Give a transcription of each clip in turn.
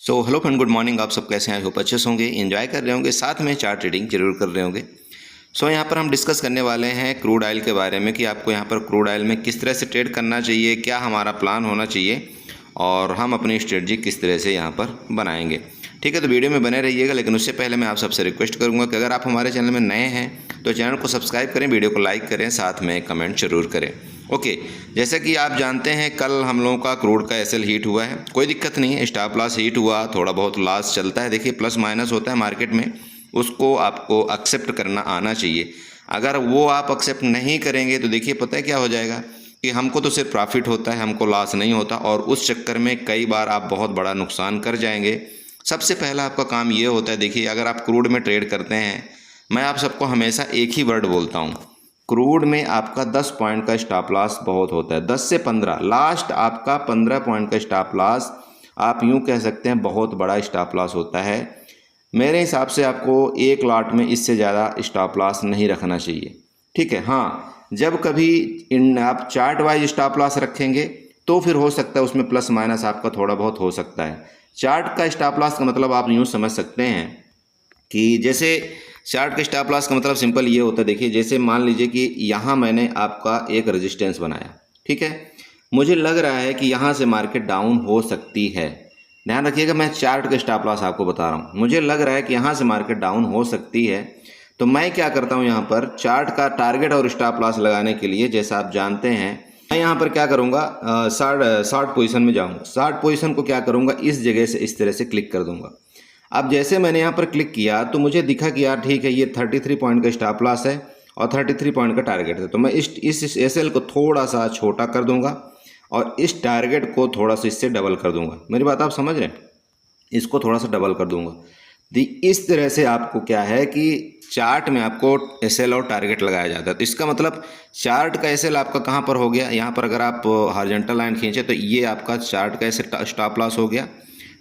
So hello friend, good morning. आप सब कैसे हैं? होप अच्छे से होंगे, एंजॉय कर रहे होंगे, साथ में चार्ट ट्रेडिंग जरूर कर रहे होंगे। यहाँ पर हम डिस्कस करने वाले हैं क्रूड ऑयल के बारे में कि आपको यहाँ पर क्रूड ऑयल में किस तरह से ट्रेड करना चाहिए, क्या हमारा प्लान होना चाहिए और हम अपनी स्ट्रेटजी किस तरह से यहाँ पर बनाएंगे। ठीक है, तो वीडियो में बने रहिएगा। लेकिन उससे पहले मैं आप सबसे रिक्वेस्ट करूँगा कि अगर आप हमारे चैनल में नए हैं तो चैनल को सब्सक्राइब करें, वीडियो को लाइक करें, साथ में कमेंट जरूर करें। ओके, जैसा कि आप जानते हैं कल हम लोगों का क्रूड का एसएल हीट हुआ है, कोई दिक्कत नहीं है। स्टॉप लॉस हीट हुआ, थोड़ा बहुत लॉस चलता है, देखिए प्लस माइनस होता है मार्केट में, उसको आपको एक्सेप्ट करना आना चाहिए। अगर वो आप एक्सेप्ट नहीं करेंगे तो देखिए पता है क्या हो जाएगा कि हमको तो सिर्फ प्रॉफिट होता है, हमको लॉस नहीं होता, और उस चक्कर में कई बार आप बहुत बड़ा नुकसान कर जाएंगे। सबसे पहला आपका काम ये होता है, देखिए अगर आप क्रूड में ट्रेड करते हैं, मैं आप सबको हमेशा एक ही वर्ड बोलता हूँ, क्रूड में आपका 10 पॉइंट का स्टॉप लॉस बहुत होता है, 10 से 15, लास्ट आपका 15 पॉइंट का स्टॉप लॉस, आप यूँ कह सकते हैं बहुत बड़ा स्टॉप लॉस होता है। मेरे हिसाब से आपको एक लॉट में इससे ज़्यादा स्टॉप लॉस नहीं रखना चाहिए। ठीक है, हाँ, जब कभी आप चार्ट वाइज स्टॉप लॉस रखेंगे तो फिर हो सकता है उसमें प्लस माइनस आपका थोड़ा बहुत हो सकता है। चार्ट का स्टॉप लॉस का मतलब आप यूँ समझ सकते हैं कि जैसे चार्ट के स्टॉप लॉस का मतलब सिंपल ये होता है, देखिए जैसे मान लीजिए कि यहाँ मैंने आपका एक रेजिस्टेंस बनाया, ठीक है, मुझे लग रहा है कि यहाँ से मार्केट डाउन हो सकती है। ध्यान रखिएगा, मैं चार्ट के स्टॉप लॉस आपको बता रहा हूँ, मुझे लग रहा है कि यहाँ से मार्केट डाउन हो सकती है, तो मैं क्या करता हूँ यहाँ पर चार्ट का टारगेट और स्टॉप लॉस लगाने के लिए, जैसा आप जानते हैं, मैं यहाँ पर क्या करूँगा, शॉर्ट पोजीशन में जाऊँगा। शॉर्ट पोजीशन को क्या करूँगा, इस जगह से इस तरह से क्लिक कर दूँगा। अब जैसे मैंने यहाँ पर क्लिक किया तो मुझे दिखा कि यार ठीक है, ये 33 पॉइंट का स्टॉप लॉस है और 33 पॉइंट का टारगेट है, तो मैं इस एसएल को थोड़ा सा छोटा कर दूंगा और इस टारगेट को थोड़ा सा इससे डबल कर दूंगा। मेरी बात आप समझ रहे हैं? इसको थोड़ा सा डबल कर दूंगा। इस तरह से आपको क्या है कि चार्ट में आपको एसएल और टारगेट लगाया जाता है। तो इसका मतलब चार्ट का एसएल आपका कहाँ पर हो गया, यहाँ पर अगर आप हॉरिजॉन्टल लाइन खींचे तो ये आपका चार्ट का एसएल स्टॉप लॉस हो गया।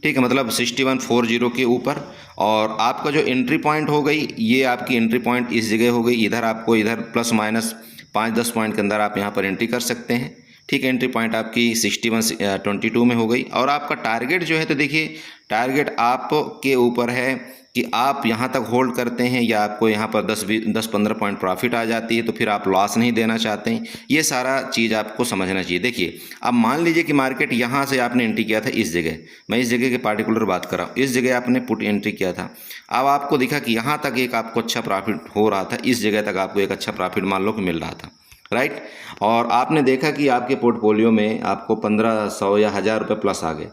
ठीक है, मतलब 6140 के ऊपर, और आपका जो एंट्री पॉइंट हो गई, ये आपकी एंट्री पॉइंट इस जगह हो गई। इधर आपको इधर प्लस माइनस 5-10 पॉइंट के अंदर आप यहाँ पर एंट्री कर सकते हैं। ठीक है, एंट्री पॉइंट आपकी 6122 में हो गई। और आपका टारगेट जो है, तो देखिए टारगेट आपके ऊपर है कि आप यहाँ तक होल्ड करते हैं या आपको यहाँ पर 10-15 पॉइंट प्रॉफिट आ जाती है, तो फिर आप लॉस नहीं देना चाहते हैं। ये सारा चीज़ आपको समझना चाहिए। देखिए अब मान लीजिए कि मार्केट यहाँ से आपने एंट्री किया था इस जगह, मैं इस जगह के पार्टिकुलर बात कर रहा हूँ, इस जगह आपने पुट एंट्री किया था। अब आपको दिखा कि यहाँ तक एक आपको अच्छा प्रॉफिट हो रहा था, इस जगह तक आपको एक अच्छा प्रॉफिट मान लो कि मिल रहा था, राइट। और आपने देखा कि आपके पोर्टफोलियो में आपको 1500 या 1000 रुपये प्लस आ गए।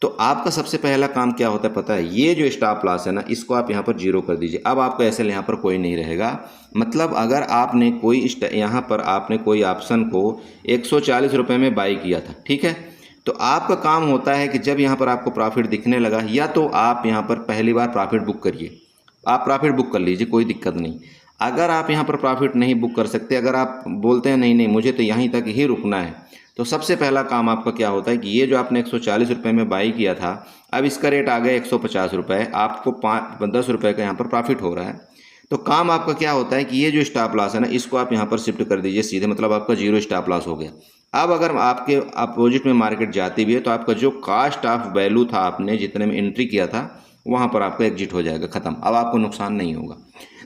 तो आपका सबसे पहला काम क्या होता है पता है, ये जो स्टॉप लॉस है ना, इसको आप यहाँ पर जीरो कर दीजिए। अब आपका एसएल यहाँ पर कोई नहीं रहेगा। मतलब अगर आपने कोई यहाँ पर आपने कोई ऑप्शन को 140 रुपये में बाई किया था, ठीक है, तो आपका काम होता है कि जब यहाँ पर आपको प्रॉफिट दिखने लगा, या तो आप यहाँ पर पहली बार प्रॉफिट बुक करिए, आप प्रॉफिट बुक कर लीजिए, कोई दिक्कत नहीं। अगर आप यहाँ पर प्रॉफिट नहीं बुक कर सकते, अगर आप बोलते हैं नहीं नहीं मुझे तो यहीं तक ही रुकना है, तो सबसे पहला काम आपका क्या होता है कि ये जो आपने 140 रुपये में बाई किया था, अब इसका रेट आ गया 150 रुपये, आपको 10 रुपये का यहाँ पर प्रॉफिट हो रहा है। तो काम आपका क्या होता है कि ये जो स्टॉप लॉस है ना, इसको आप यहाँ पर शिफ्ट कर दीजिए सीधे, मतलब आपका जीरो स्टॉप लॉस हो गया। अब अगर आपके अपोजिट में मार्केट जाती भी है तो आपका जो कास्ट ऑफ वैल्यू था, आपने जितने में एंट्री किया था, वहाँ पर आपका एग्जिट हो जाएगा, ख़त्म। अब आपको नुकसान नहीं होगा।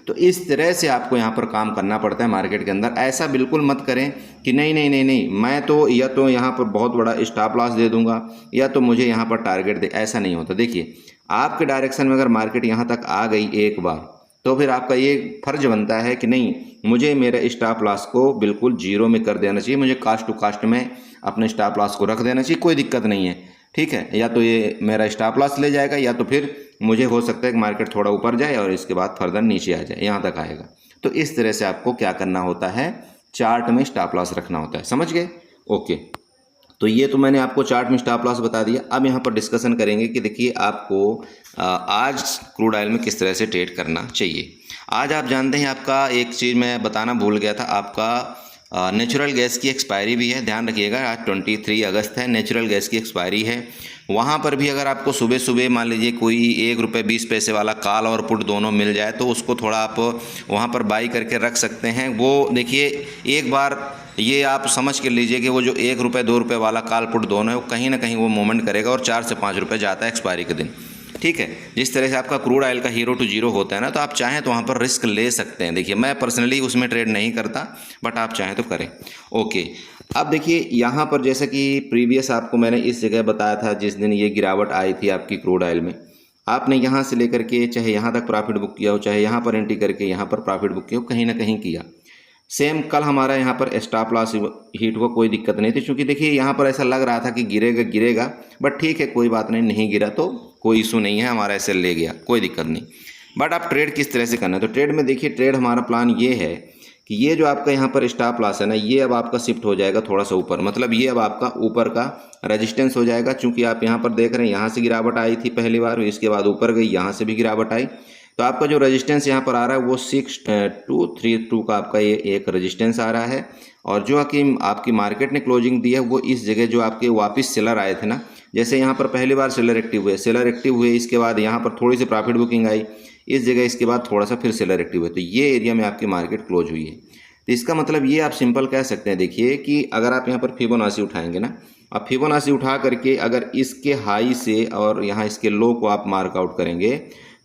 तो इस तरह से आपको यहाँ पर काम करना पड़ता है मार्केट के अंदर। ऐसा बिल्कुल मत करें कि नहीं नहीं नहीं नहीं मैं तो या तो यहाँ पर बहुत बड़ा स्टॉप लॉस दे दूंगा या तो मुझे यहाँ पर टारगेट दे, ऐसा नहीं होता। देखिए आपके डायरेक्शन में अगर मार्केट यहाँ तक आ गई एक बार, तो फिर आपका ये फर्ज बनता है कि नहीं, मुझे मेरे स्टॉप लॉस को बिल्कुल जीरो में कर देना चाहिए, मुझे कास्ट टू कास्ट में अपने स्टॉप लॉस को रख देना चाहिए, कोई दिक्कत नहीं है। ठीक है, या तो ये मेरा स्टॉप लॉस ले जाएगा या तो फिर मुझे हो सकता है कि मार्केट थोड़ा ऊपर जाए और इसके बाद फर्दर नीचे आ जाए, यहाँ तक आएगा। तो इस तरह से आपको क्या करना होता है, चार्ट में स्टॉप लॉस रखना होता है, समझ गए? ओके, तो ये तो मैंने आपको चार्ट में स्टॉप लॉस बता दिया। अब यहाँ पर डिस्कशन करेंगे कि देखिए आपको आज क्रूड ऑयल में किस तरह से ट्रेड करना चाहिए। आज आप जानते हैं, आपका एक चीज़ मैं बताना भूल गया था, आपका नेचुरल गैस की एक्सपायरी भी है, ध्यान रखिएगा। आज 23 अगस्त है, नेचुरल गैस की एक्सपायरी है। वहाँ पर भी अगर आपको सुबह सुबह मान लीजिए कोई 1 रुपये 20 पैसे वाला कॉल और पुट दोनों मिल जाए तो उसको थोड़ा आप वहाँ पर बाई करके रख सकते हैं। वो देखिए एक बार ये आप समझ के लीजिए कि वो जो 1 रुपये 2 रुपये वाला कॉल पुट दोनों है वो कहीं ना कहीं वो मूवमेंट करेगा और 4 से 5 रुपये जाता है एक्सपायरी के दिन। ठीक है, जिस तरह से आपका क्रूड ऑयल का 0 to 0 होता है ना, तो आप चाहें तो वहाँ पर रिस्क ले सकते हैं। देखिए मैं पर्सनली उसमें ट्रेड नहीं करता, बट आप चाहें तो करें। ओके, अब देखिए यहाँ पर जैसा कि प्रीवियस आपको मैंने इस जगह बताया था जिस दिन ये गिरावट आई थी आपकी क्रूड ऑयल में, आपने यहाँ से लेकर के चाहे यहाँ तक प्रॉफिट बुक किया हो, चाहे यहाँ पर एंट्री करके यहाँ पर प्रॉफिट बुक किया हो, कहीं ना कहीं किया। सेम कल हमारा यहाँ पर स्टॉप लॉस हिट हुआ, कोई दिक्कत नहीं थी, क्योंकि देखिए यहाँ पर ऐसा लग रहा था कि गिरेगा गिरेगा, बट ठीक है कोई बात नहीं, नहीं गिरा तो कोई इशू नहीं है, हमारा ऐसे ले गया, कोई दिक्कत नहीं। बट आप ट्रेड किस तरह से करना है, तो ट्रेड में देखिए ट्रेड हमारा प्लान ये है कि ये जो आपका यहाँ पर स्टॉप लॉस है ना, ये अब आपका शिफ्ट हो जाएगा थोड़ा सा ऊपर, मतलब ये अब आपका ऊपर का रेजिस्टेंस हो जाएगा। चूँकि आप यहाँ पर देख रहे हैं यहाँ से गिरावट आई थी पहली बार, इसके बाद ऊपर गई, यहाँ से भी गिरावट आई, तो आपका जो रेजिस्टेंस यहाँ पर आ रहा है वो 6232 का आपका ये एक रेजिस्टेंस आ रहा है। और जो आपकी मार्केट ने क्लोजिंग दी है वो इस जगह जो आपके वापस सेलर आए थे ना, जैसे यहाँ पर पहली बार सेलर एक्टिव हुए, इसके बाद यहाँ पर थोड़ी सी प्रॉफिट बुकिंग आई इस जगह, इसके बाद थोड़ा सा फिर सेलर एक्टिव हुए, तो ये एरिया में आपकी मार्केट क्लोज हुई है। तो इसका मतलब ये आप सिंपल कह सकते हैं, देखिए कि अगर आप यहाँ पर फिबोनाची उठाएंगे ना, अब फिबोनाची उठा करके अगर इसके हाई से और यहाँ इसके लो को आप मार्कआउट करेंगे,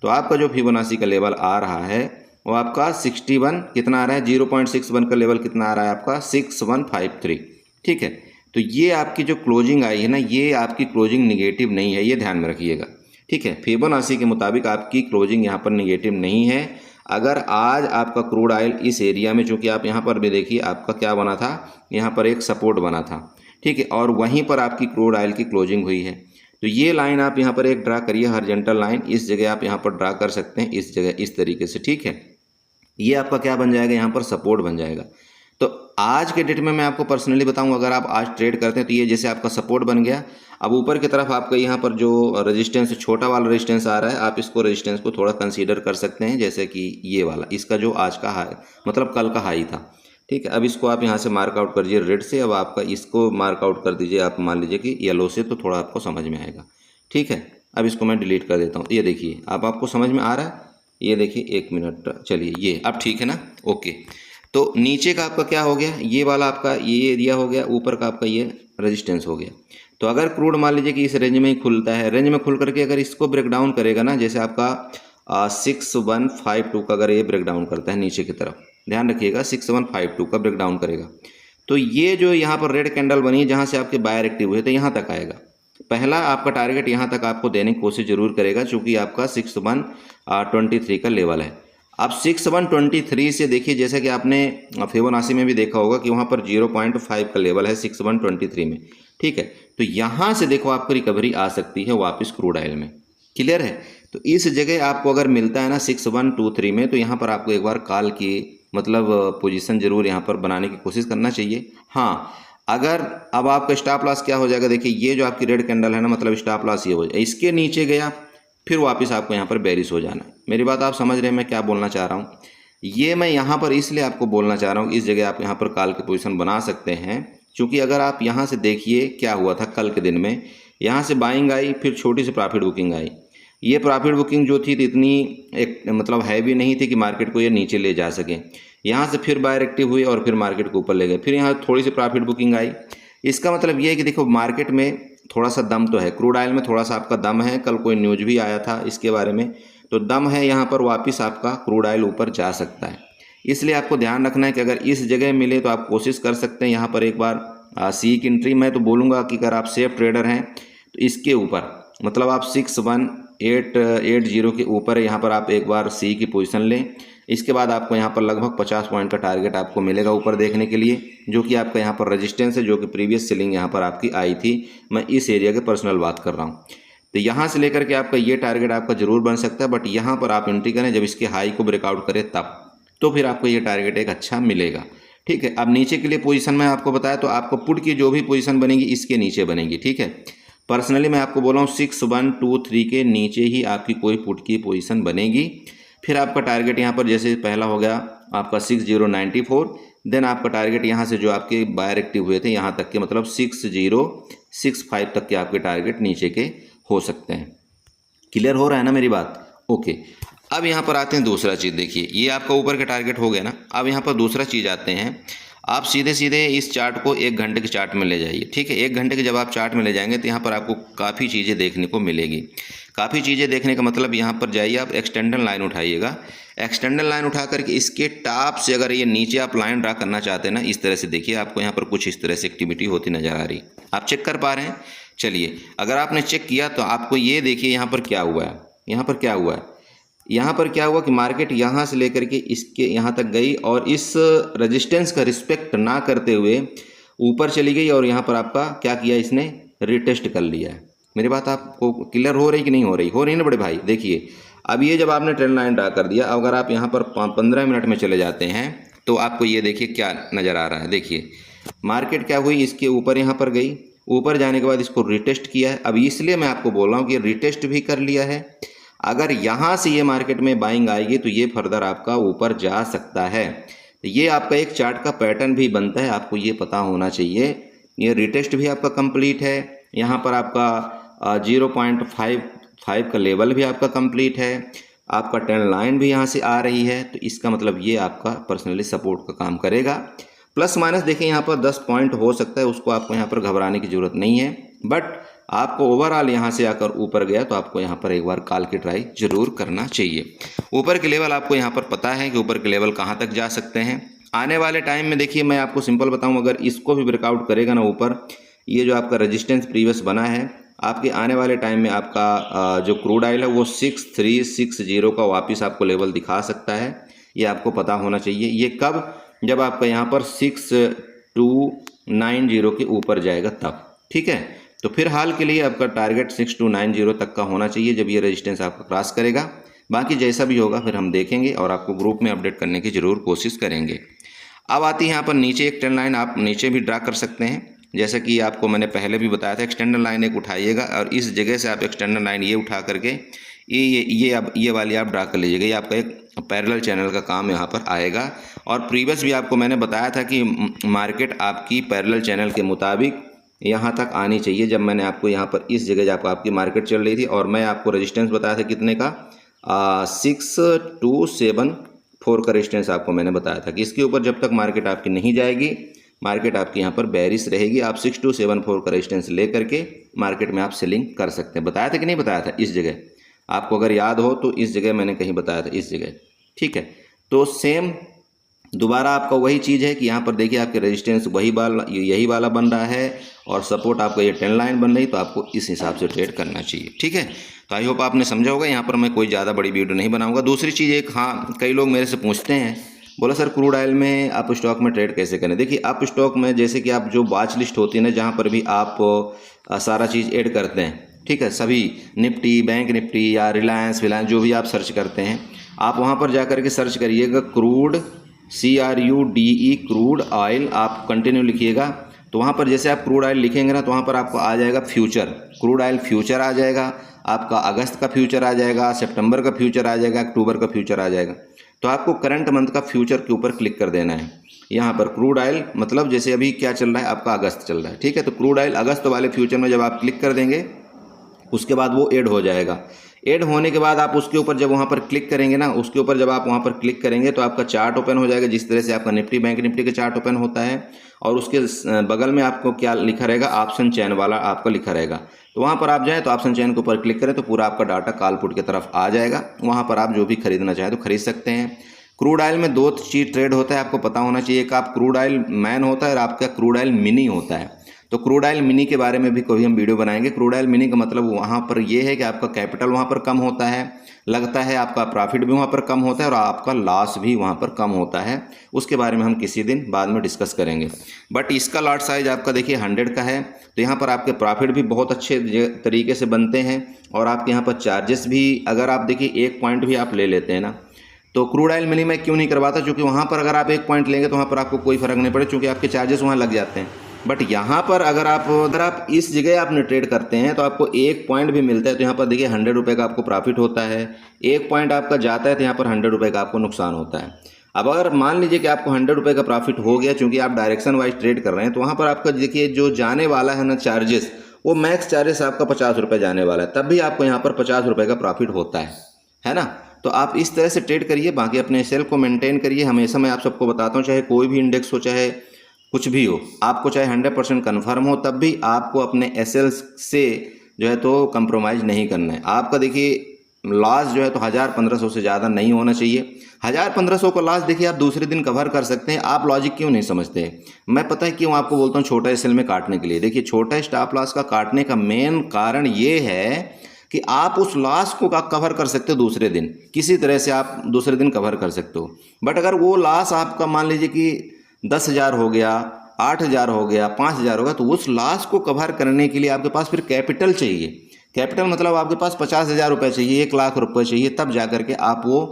तो आपका जो फिबोनाची का लेवल आ रहा है वो आपका 61 कितना आ रहा है, 0.61 का लेवल कितना आ रहा है आपका 6153। ठीक है, तो ये आपकी जो क्लोजिंग आई है ना, ये आपकी क्लोजिंग निगेटिव नहीं है, ये ध्यान में रखिएगा। ठीक है, फिबोनाची के मुताबिक आपकी क्लोजिंग यहाँ पर निगेटिव नहीं है। अगर आज आपका क्रूड ऑयल इस एरिया में, चूँकि आप यहाँ पर भी देखिए आपका क्या बना था, यहाँ पर एक सपोर्ट बना था, ठीक है, और वहीं पर आपकी क्रूड ऑयल की क्लोजिंग हुई है, तो ये लाइन आप यहाँ पर एक ड्रा करिए, हॉरिजॉन्टल लाइन इस जगह आप यहाँ पर ड्रा कर सकते हैं, इस जगह इस तरीके से। ठीक है, ये आपका क्या बन जाएगा, यहाँ पर सपोर्ट बन जाएगा। तो आज के डेट में मैं आपको पर्सनली बताऊं, अगर आप आज ट्रेड करते हैं तो ये जैसे आपका सपोर्ट बन गया, अब ऊपर की तरफ आपका यहाँ पर जो रेजिस्टेंस छोटा वाला रेजिस्टेंस आ रहा है, आप इसको रेजिस्टेंस को थोड़ा कंसीडर कर सकते हैं, जैसे कि ये वाला, इसका जो आज का हाई मतलब कल का हाई था। ठीक है, अब इसको आप यहाँ से मार्कआउट करिए रेड से, अब आपका इसको मार्कआउट कर दीजिए, आप मान लीजिए कि येलो से, तो थोड़ा आपको समझ में आएगा। ठीक है, अब इसको मैं डिलीट कर देता हूँ। ये देखिए अब आपको समझ में आ रहा है, ये देखिए 1 मिनट, चलिए ये अब ठीक है ना। ओके, तो नीचे का आपका क्या हो गया, ये वाला आपका ये एरिया हो गया, ऊपर का आपका ये रेजिस्टेंस हो गया। तो अगर क्रूड मान लीजिए कि इस रेंज में ही खुलता है, रेंज में खुल करके अगर इसको ब्रेक डाउन करेगा ना, जैसे आपका 6152 का अगर ये ब्रेक डाउन करता है नीचे की तरफ, ध्यान रखिएगा 6152 का ब्रेक डाउन करेगा, तो ये जो यहाँ पर रेड कैंडल बनी जहाँ से आपके बायर एक्टिव हुए, तो यहाँ तक आएगा। पहला आपका टारगेट यहाँ तक आपको देने की कोशिश जरूर करेगा, चूँकि आपका 6123 का लेवल है। अब 6123 से देखिए, जैसा कि आपने फिबोनाची में भी देखा होगा कि वहाँ पर 0.5 का लेवल है 6123 में। ठीक है, तो यहाँ से देखो आपको रिकवरी आ सकती है वापस क्रूड ऑयल में। क्लियर है, तो इस जगह आपको अगर मिलता है ना 6123 में, तो यहाँ पर आपको एक बार कॉल की मतलब पोजीशन जरूर यहाँ पर बनाने की कोशिश करना चाहिए। हाँ, अगर अब आपका स्टॉप लॉस क्या हो जाएगा, देखिए ये जो आपकी रेड कैंडल है ना, मतलब स्टॉप लॉस ये हो जाए, इसके नीचे गया फिर वापस आपको यहाँ पर बेरिश हो जाना है। मेरी बात आप समझ रहे हैं मैं क्या बोलना चाह रहा हूँ। ये मैं यहाँ पर इसलिए आपको बोलना चाह रहा हूँ, इस जगह आप यहाँ पर कॉल की पोजीशन बना सकते हैं, क्योंकि अगर आप यहाँ से देखिए क्या हुआ था कल के दिन में, यहाँ से बाइंग आई, फिर छोटी सी प्रॉफिट बुकिंग आई। ये प्रॉफिट बुकिंग जो थी तो इतनी एक मतलब हैवी नहीं थी कि मार्केट को ये नीचे ले जा सके। यहाँ से फिर बायर एक्टिव हुई और फिर मार्केट को ऊपर ले गए, फिर यहाँ थोड़ी सी प्रॉफिट बुकिंग आई। इसका मतलब ये है कि देखो मार्केट में थोड़ा सा दम तो है, क्रूड ऑयल में थोड़ा सा आपका दम है, कल कोई न्यूज भी आया था इसके बारे में, तो दम है, यहाँ पर वापस आपका क्रूड ऑयल ऊपर जा सकता है। इसलिए आपको ध्यान रखना है कि अगर इस जगह मिले तो आप कोशिश कर सकते हैं यहाँ पर एक बार सी की एंट्री। मैं तो बोलूँगा कि अगर आप सेफ ट्रेडर हैं तो इसके ऊपर मतलब आप 61880 के ऊपर यहाँ पर आप एक बार सी की पोजीशन लें। इसके बाद आपको यहाँ पर लगभग 50 पॉइंट का टारगेट आपको मिलेगा ऊपर देखने के लिए, जो कि आपका यहाँ पर रेजिस्टेंस है, जो कि प्रीवियस सेलिंग यहाँ पर आपकी आई थी। मैं इस एरिया के पर्सनल बात कर रहा हूँ। तो यहाँ से लेकर के आपका ये टारगेट आपका जरूर बन सकता है, बट यहाँ पर आप एंट्री करें जब इसके हाई को ब्रेकआउट करें तब, तो फिर आपको ये टारगेट एक अच्छा मिलेगा। ठीक है, अब नीचे के लिए पोजीशन मैं आपको बताया, तो आपको पुट की जो भी पोजीशन बनेगी इसके नीचे बनेगी। ठीक है, पर्सनली मैं आपको बोल रहा हूँ 6123 के नीचे ही आपकी कोई पुट की पोजीशन बनेगी। फिर आपका टारगेट यहाँ पर जैसे पहला हो गया आपका 6094, देन आपका टारगेट यहाँ से जो आपके बायर एक्टिव हुए थे यहाँ तक के मतलब 6065 तक के आपके टारगेट नीचे के हो सकते हैं। क्लियर हो रहा है ना मेरी बात? ओके, अब यहाँ पर आते हैं दूसरा चीज़। देखिए ये आपका ऊपर का टारगेट हो गया ना, अब यहाँ पर दूसरा चीज़ आते हैं। आप सीधे सीधे इस चार्ट को 1 घंटे के चार्ट में ले जाइए, ठीक है। 1 घंटे के जब आप चार्ट में ले जाएंगे तो यहाँ पर आपको काफ़ी चीज़ें देखने को मिलेगी। काफ़ी चीज़ें देखने का मतलब यहाँ पर जाइए, आप एक्सटेंडर लाइन उठाइएगा। एक्सटेंडर लाइन उठा करके इसके टॉप से अगर ये नीचे आप लाइन ड्रा करना चाहते हैं ना, इस तरह से देखिए, आपको यहाँ पर कुछ इस तरह से एक्टिविटी होती नज़र आ रही। आप चेक कर पा रहे हैं? चलिए, अगर आपने चेक किया तो आपको ये देखिए यहाँ पर क्या हुआ है। यहाँ पर क्या हुआ है, यहाँ पर क्या हुआ कि मार्केट यहाँ से लेकर के इसके यहाँ तक गई और इस रेजिस्टेंस का रिस्पेक्ट ना करते हुए ऊपर चली गई और यहाँ पर आपका क्या किया, इसने रिटेस्ट कर लिया है। मेरी बात आपको क्लियर हो रही कि नहीं हो रही? हो रही ना बड़े भाई। देखिए, अब ये जब आपने ट्रेंड लाइन ड्रा कर दिया, अगर आप यहाँ पर 15 मिनट में चले जाते हैं तो आपको ये देखिए क्या नज़र आ रहा है। देखिए मार्केट क्या हुई, इसके ऊपर यहाँ पर गई, ऊपर जाने के बाद इसको रिटेस्ट किया है। अब इसलिए मैं आपको बोल रहा हूँ कि रिटेस्ट भी कर लिया है। अगर यहाँ से ये मार्केट में बाइंग आएगी तो ये फर्दर आपका ऊपर जा सकता है। तो ये आपका एक चार्ट का पैटर्न भी बनता है, आपको ये पता होना चाहिए। ये रिटेस्ट भी आपका कंप्लीट है, यहाँ पर आपका 0.55 का लेवल भी आपका कंप्लीट है, आपका ट्रेंड लाइन भी यहाँ से आ रही है। तो इसका मतलब ये आपका पर्सनली सपोर्ट का काम करेगा। प्लस माइनस देखिए यहाँ पर 10 पॉइंट हो सकता है, उसको आपको यहाँ पर घबराने की ज़रूरत नहीं है। बट आपको ओवरऑल यहाँ से आकर ऊपर गया तो आपको यहाँ पर एक बार कॉल की ट्राई जरूर करना चाहिए। ऊपर के लेवल आपको यहाँ पर पता है कि ऊपर के लेवल कहाँ तक जा सकते हैं आने वाले टाइम में। देखिए मैं आपको सिंपल बताऊँ, अगर इसको भी ब्रेकआउट करेगा ना ऊपर, ये जो आपका रेजिस्टेंस प्रीवियस बना है, आपके आने वाले टाइम में आपका जो क्रूड ऑयल है वो 6360 का वापस आपको लेवल दिखा सकता है। ये आपको पता होना चाहिए। ये कब? जब आपका यहाँ पर 6290 के ऊपर जाएगा तब, ठीक है। तो फिलहाल के लिए आपका टारगेट 6290 तक का होना चाहिए जब ये रेजिस्टेंस आपका क्रॉस करेगा। बाकी जैसा भी होगा फिर हम देखेंगे और आपको ग्रुप में अपडेट करने की ज़रूर कोशिश करेंगे। अब आती है यहाँ पर नीचे एक ट्रेंड लाइन, आप नीचे भी ड्रा कर सकते हैं। जैसा कि आपको मैंने पहले भी बताया था, एक्सटेंडर लाइन एक उठाइएगा और इस जगह से आप एक्सटेंडर लाइन ये उठा करके ये वाली आप ड्रा कर लीजिएगा। ये आपका एक पैरेलल चैनल का काम यहाँ पर आएगा। और प्रीवियस भी आपको मैंने बताया था कि मार्केट आपकी पैरेलल चैनल के मुताबिक यहाँ तक आनी चाहिए। जब मैंने आपको यहाँ पर इस जगह जब आपकी मार्केट चल रही थी और मैं आपको रेजिस्टेंस बताया था कितने का, 6274 का रेजिस्टेंस आपको मैंने बताया था कि इसके ऊपर जब तक मार्केट आपकी नहीं जाएगी, मार्केट आपकी यहाँ पर बेरिश रहेगी। आप 6274 का रेजिस्टेंस ले करके मार्केट में आप सेलिंग कर सकते हैं। बताया था कि नहीं बताया था? इस जगह आपको अगर याद हो तो इस जगह मैंने कहीं बताया था, इस जगह, ठीक है। तो सेम दोबारा आपका वही चीज़ है कि यहाँ पर देखिए आपके रेजिस्टेंस यही वाला बन रहा है और सपोर्ट आपका ये ट्रेंड लाइन बन रही, तो आपको इस हिसाब से ट्रेड करना चाहिए, ठीक है। तो आई होप आपने समझा होगा। यहाँ पर मैं कोई ज़्यादा बड़ी वीडियो नहीं बनाऊंगा। दूसरी चीज़ एक, हाँ कई लोग मेरे से पूछते हैं, बोला सर क्रूड ऑयल में अप स्टॉक में ट्रेड कैसे करें। देखिए अप स्टॉक में जैसे कि आप जो वॉच लिस्ट होती है ना, जहाँ पर भी आप सारा चीज़ ऐड करते हैं, ठीक है, सभी निफ्टी, बैंक निफ्टी या रिलायंस जो भी आप सर्च करते हैं, आप वहाँ पर जा कर के सर्च करिएगा क्रूड CRUDE क्रूड ऑयल, आप कंटिन्यू लिखिएगा। तो वहाँ पर जैसे आप क्रूड ऑयल लिखेंगे ना तो वहाँ पर आपको आ जाएगा फ्यूचर, क्रूड ऑयल फ्यूचर आ जाएगा, आपका अगस्त का फ्यूचर आ जाएगा, सितंबर का फ्यूचर आ जाएगा, अक्टूबर का फ्यूचर आ जाएगा। तो आपको करंट मंथ का फ्यूचर के ऊपर क्लिक कर देना है। यहाँ पर क्रूड ऑयल मतलब जैसे अभी क्या चल रहा है, आपका अगस्त चल रहा है, ठीक है। तो क्रूड ऑयल अगस्त वाले फ्यूचर में जब आप क्लिक कर देंगे उसके बाद वो ऐड हो जाएगा। ऐड होने के बाद आप उसके ऊपर जब वहाँ पर क्लिक करेंगे ना, उसके ऊपर जब आप वहाँ पर क्लिक करेंगे तो आपका चार्ट ओपन हो जाएगा। जिस तरह से आपका निफ्टी, बैंक निफ्टी का चार्ट ओपन होता है और उसके बगल में आपको क्या लिखा रहेगा, ऑप्शन चेन वाला आपका लिखा रहेगा। तो वहाँ पर आप जाएँ तो ऑप्शन चेन के ऊपर क्लिक करें तो पूरा आपका डाटा कॉल पुट की तरफ आ जाएगा। वहाँ पर आप जो भी खरीदना चाहें तो खरीद सकते हैं। क्रूड ऑयल में 2 चीज़ ट्रेड होता है, आपको पता होना चाहिए। एक आप क्रूड ऑयल मैन होता है और आपका क्रूड ऑयल मिनी होता है। तो क्रूड ऑयल मिनी के बारे में भी कभी हम वीडियो बनाएंगे। क्रूड ऑयल मिनी का मतलब वहाँ पर ये है कि आपका कैपिटल वहाँ पर कम होता है, लगता है आपका प्रॉफिट भी वहाँ पर कम होता है और आपका लॉस भी वहाँ पर कम होता है। उसके बारे में हम किसी दिन बाद में डिस्कस करेंगे। बट इसका लॉट साइज आपका देखिए 100 का है, तो यहाँ पर आपके प्रॉफिट भी बहुत अच्छे तरीके से बनते हैं। और आपके यहाँ पर चार्जेस भी, अगर आप देखिए 1 पॉइंट भी आप ले लेते हैं ना, तो क्रूड ऑयल मिनी में क्यों नहीं करवाता, क्योंकि वहाँ पर अगर आप 1 पॉइंट लेंगे तो वहाँ पर आपको कोई फ़र्क नहीं पड़े, क्योंकि आपके चार्जेस वहाँ लग जाते हैं। बट यहाँ पर अगर आप इस जगह आपने ट्रेड करते हैं तो आपको 1 पॉइंट भी मिलता है। तो यहाँ पर देखिए 100 रुपये का आपको प्रॉफिट होता है, 1 पॉइंट आपका जाता है तो यहाँ पर 100 रुपये का आपको नुकसान होता है। अब अगर मान लीजिए कि आपको 100 रुपये का प्रॉफिट हो गया, चूँकि आप डायरेक्शन वाइज ट्रेड कर रहे हैं, तो वहाँ पर आपका देखिए जो जाने वाला है ना चार्जेस, वो मैक्स चार्जेस आपका 50 रुपये जाने वाला है, तब भी आपको यहाँ पर 50 रुपये का प्रॉफिट होता है ना। तो आप इस तरह से ट्रेड करिए, बाकी अपने सेल को मेंटेन करिए। हमेशा मैं आप सबको बताता हूँ, चाहे कोई भी इंडेक्स हो, चाहे कुछ भी हो, आपको चाहे 100% कन्फर्म हो, तब भी आपको अपने एसएल से जो है तो कंप्रोमाइज़ नहीं करना है। आपका देखिए लॉस जो है तो 1000-1500 से ज़्यादा नहीं होना चाहिए। 1000-1500 का लॉस देखिए आप दूसरे दिन कवर कर सकते हैं। आप लॉजिक क्यों नहीं समझते हैं? मैं पता है क्यों आपको बोलता हूँ छोटा एसएल में काटने के लिए। देखिए छोटा स्टॉप लॉस का काटने का मेन कारण ये है कि आप उस लॉस को कवर कर सकते हो दूसरे दिन, किसी तरह से आप दूसरे दिन कवर कर सकते हो। बट अगर वो लॉस आपका मान लीजिए कि 10,000 हो गया, 8,000 हो गया, 5,000 हो गया, तो उस लॉस को कवर करने के लिए आपके पास फिर कैपिटल चाहिए। कैपिटल मतलब आपके पास 50,000 रुपये चाहिए, 1,00,000 रुपये चाहिए, तब जा करके आप वो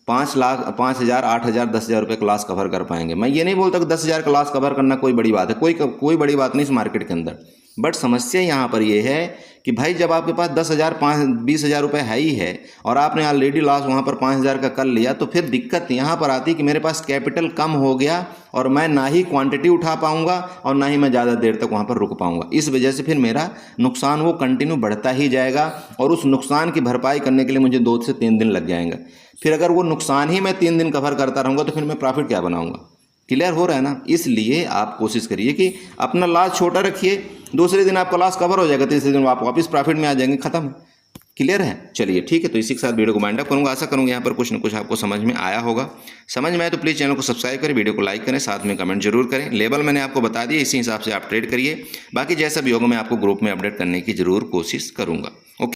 5,00,000, 5,000, 8,000, 10,000 रुपये का लॉस कवर कर पाएंगे। मैं ये नहीं बोलता कि 10,000 का लॉस कवर करना कोई बड़ी बात है, कोई बड़ी बात नहीं इस मार्केट के अंदर। बट समस्या यहाँ पर ये है कि भाई जब आपके पास 10,000, 20,000 रुपये है ही है और आपने ऑलरेडी लॉस वहाँ पर 5,000 का कर लिया, तो फिर दिक्कत यहाँ पर आती है कि मेरे पास कैपिटल कम हो गया और मैं ना ही क्वांटिटी उठा पाऊँगा और ना ही मैं ज़्यादा देर तक वहाँ पर रुक पाऊँगा। इस वजह से फिर मेरा नुकसान वो कंटिन्यू बढ़ता ही जाएगा और उस नुकसान की भरपाई करने के लिए मुझे 2 से 3 दिन लग जाएंगे। फिर अगर वो नुकसान ही मैं 3 दिन कवर करता रहूँगा तो फिर मैं प्रॉफिट क्या बनाऊँगा? क्लियर हो रहा है ना? इसलिए आप कोशिश करिए कि अपना लॉस छोटा रखिए, दूसरे दिन आपका लॉस कवर हो जाएगा, तीसरे दिन आप वापस प्रॉफिट में आ जाएंगे, खत्म। क्लियर है? चलिए ठीक है, तो इसी के साथ वीडियो को वाइंड अप करूँगा। आशा करूँगा यहाँ पर कुछ न कुछ आपको समझ में आया होगा। समझ में आए तो प्लीज़ चैनल को सब्सक्राइब करें, वीडियो को लाइक करें, साथ में कमेंट जरूर करें। लेवल मैंने आपको बता दिया, इसी हिसाब से आप ट्रेड करिए। बाकी जैसा भी होगा मैं आपको ग्रुप में अपडेट करने की जरूर कोशिश करूँगा। ओके।